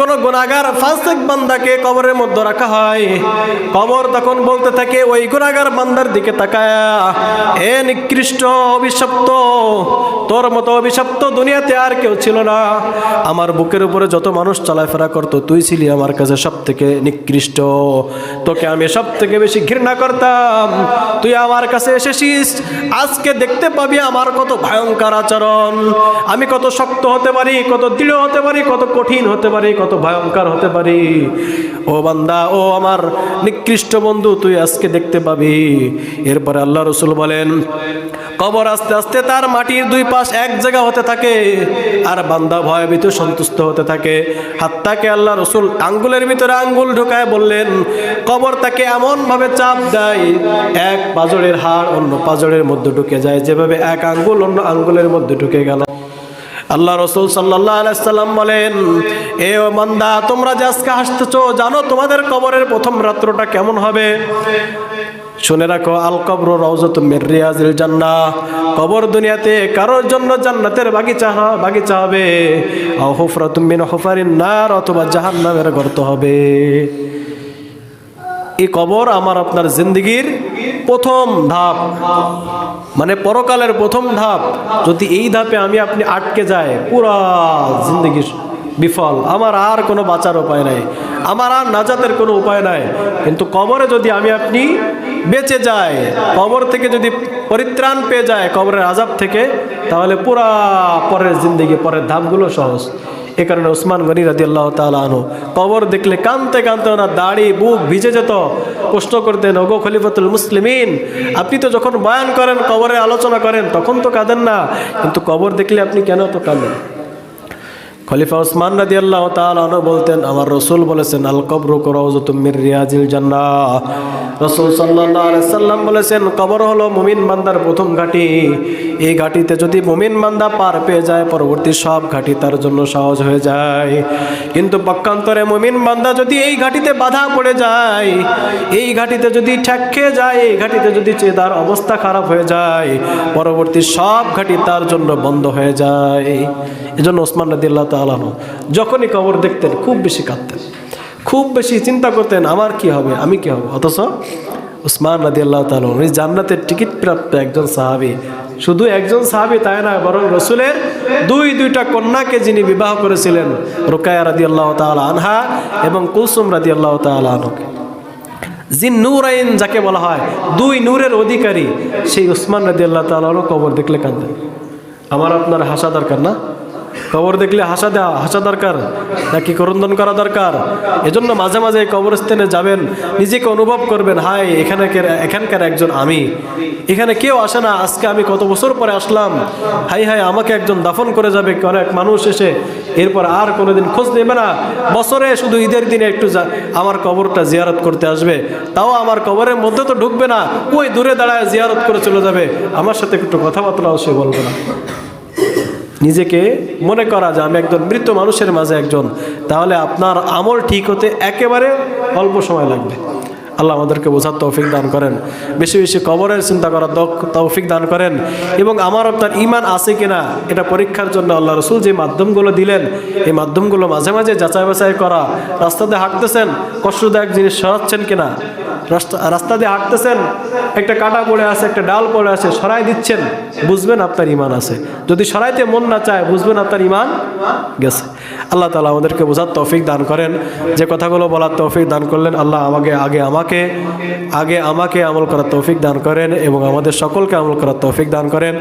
কোন গুনাহগার ফাসিক বান্দাকে কবরের মধ্যে রাখা হয়, কবর তখন বলতে থাকে ওই গুনাহগার বান্দার দিকে তাকায়া, এ নিকৃষ্ট অভিশপ্ত, তোর মতো অভিশপ্ত দুনিয়াতে আর কেউ ছিল না। আমার বুকের উপরে যত মানুষ চলাফেরা করতো তুই ছিলি আমার কাছে সব থেকে নিকৃষ্ট, তোকে আমি সব থেকে বেশি ঘৃণা করতাম, তুই আমার কাছে এসেছিস, আজকে দেখতে পাবি আমার কত ভয়ঙ্কর আচরণ, আমি কত শক্ত হতে পারি, কত দৃঢ় হতে পারি, কত কঠিন হতে পারি, কত ভয়ঙ্কর হতে পারি। ও বান্দা, ও আমার নিকৃষ্ট বন্ধু, তুই আজকে দেখতে পাবি। এরপরে আল্লাহ রসুল বলেন কবর আস্তে আস্তে তার মাটির দুই পাশ এক জায়গা হতে থাকে আর বান্দা ভয়ভীত সন্তুষ্ট হতে থাকে। হাত্তাকে আল্লাহ রসুল আঙ্গুলের ভিতরে আঙ্গুল ঢোকায় বললেন কবর তাকে এমন ভাবে চাপ দেয় এক পাজরের হাড় অন্য পাজরের মধ্যে ঢুকে যায়, যেভাবে এক আঙ্গুল অন্য আঙ্গুলের মধ্যে ঢুকে গেল। আল্লাহ রসুল সাল্লাল্লাহু আলাইহি সাল্লাম বলেন, এ বান্দা, তোমরা যে আজকে হাসতেছো, জানো তোমাদের কবরের প্রথম রাত্রটা কেমন হবে? শুনে রাখো, আল কবর রাউযাতুম মির রিয়াজিল জান্নাহ, কবর দুনিয়াতে কারোর জন্য জান্নাতের বাগিচা হবে, আও হুফরাতুম মিন হুফারিন নার, অথবা জাহান্নামের গর্ত হবে। এই কবর আমার আপনার জিন্দেগির প্রথম ধাপ, মানে পরকালের প্রথম ধাপ। যদি এই ধাপে আমি আপনি আটকে যায়, পুরা জিন্দেগি বিফল, আমার আর কোনো বাঁচার উপায় নাই, আমার আর নাজাতের কোনো উপায় নাই। কিন্তু কবরে যদি আমি আপনি বেঁচে যাই, কবর থেকে যদি পরিত্রাণ পেয়ে যায় কবরের আযাব থেকে, তাহলে পুরা পরের জিন্দেগি, পরের ধাপগুলো সহজ। এ কারণে ওসমান গনি রাদিয়াল্লাহু তাআলা আনহু কবর দেখলে কাঁদতে কাঁদতে ওনার দাড়ি বুক ভিজে যেত, প্রশ্ন করতেন, ওগো খলিফাতুল মুসলিমিন, আপনি তো যখন বয়ান করেন, কবরের আলোচনা করেন, তখন তো কাঁদেন না, কিন্তু কবর দেখলে আপনি কেন তো কাঁদেন? খলিফা ওসমান রাদিয়াল্লাহু তাআলা আনহু বলতেন, আমার রসুল বলেছেন আল কবরু রাউযাতুম মির রিয়াজিল জান্নাহ। রসুল সাল্লাল্লাহু আলাইহি সাল্লাম বলেছেন কবর হলো মুমিন বান্দার প্রথম ঘাঁটি। এই ঘাঁটিতে যদি মুমিন বান্দা পার পেয়ে যায়, পরবর্তী সব ঘাঁটি তার জন্য সহজ হয়ে যায়। কিন্তু পক্ষান্তরে মুমিন বান্দা যদি এই ঘাঁটিতে বাধা পড়ে যায়, এই ঘাঁটিতে যদি ঠেক খেয়ে যায়, এই ঘাঁটিতে যদি তার অবস্থা খারাপ হয়ে যায়, পরবর্তী সব ঘাঁটি তার জন্য বন্ধ হয়ে যায়। এজন্য ওসমান রাদিয়াল্লাহু তাআলা আনহু যখনই কবর দেখতেন খুব বেশি কাঁদতেন, খুব বেশি চিন্তা করতেন আমার কি হবে, আমি কি হব। অথচ ওসমান রাদিয়াল্লাহু তাআলা উনি জান্নাতের টিকিট প্রাপ্ত একজন সাহাবী, শুধু একজন সাহাবী তাই না, বরং রসুলের দুইটা কন্যাকে যিনি বিবাহ করেছিলেন, রুকায়া রাদিয়াল্লাহু তাআলা আনহা এবং কুলসুম রাদিয়াল্লাহু তাআলা আনহুকে, জিন নূরাইন যাকে বলা হয়, দুই নূরের অধিকারী, সেই ওসমান রাদিয়াল্লাহু তাআলা আনহু কবর দেখলে কাঁদেন। আমার আপনার হাসা দরকার না? কবর দেখলে হাসা দরকার নাকি ক্রন্দন করা দরকার? এজন্য মাঝে মাঝে কবরস্থানে যাবেন, নিজেকে অনুভব করবেন, হায় এখানকার একজন আমি, এখানে কেউ আসে না, আজকে আমি কত বছর পরে আসলাম, হাই হাই আমাকে একজন দাফন করে যাবে অনেক মানুষ এসে, এরপর আর কোনোদিন খোঁজ নেবে না, বছরে শুধু ঈদের দিনে একটু আমার কবরটা জিয়ারত করতে আসবে, তাও আমার কবরের মধ্যে তো ঢুকবে না, ওই দূরে দাঁড়ায় জিয়ারত করে চলে যাবে, আমার সাথে একটু কথাবার্তাও সে বলবে না। নিজেকে মনে করা যে আমি একজন মৃত মানুষের মাঝে একজন, তাহলে আপনার আমল ঠিক হতে একেবারে অল্প সময় লাগবে। আল্লাহ আমাদেরকে বোঝার তৌফিক দান করেন, বেশি বেশি কবরের চিন্তা করার তৌফিক দান করেন, এবং আমার আপনার ঈমান আছে কিনা এটা পরীক্ষার জন্য আল্লাহ রসুল যে মাধ্যমগুলো দিলেন, এই মাধ্যমগুলো মাঝে মাঝে যাচাই বাছাই করা। রাস্তাতে হাঁটতেছেন, কষ্টদায়ক জিনিস সরাচ্ছেন কিনা, রাস্তা দিয়ে হাঁটতেছেন, একটা কাঁটা পড়ে আছে, একটা ডাল পড়ে আছে, সরাই দিচ্ছেন, বুঝবেন আপনার ঈমান আছে। যদি সরাইতে মন না চায়, বুঝবেন আপনার ঈমান গেছে। আল্লাহ তাআলা আমাদেরকে বোঝার তৌফিক দান করেন, যে কথাগুলো বলার তৌফিক দান করলেন, আল্লাহ আগে আমাকে আমল করার তৌফিক দান করেন এবং আমাদের সকলকে আমল করার তৌফিক দান করেন।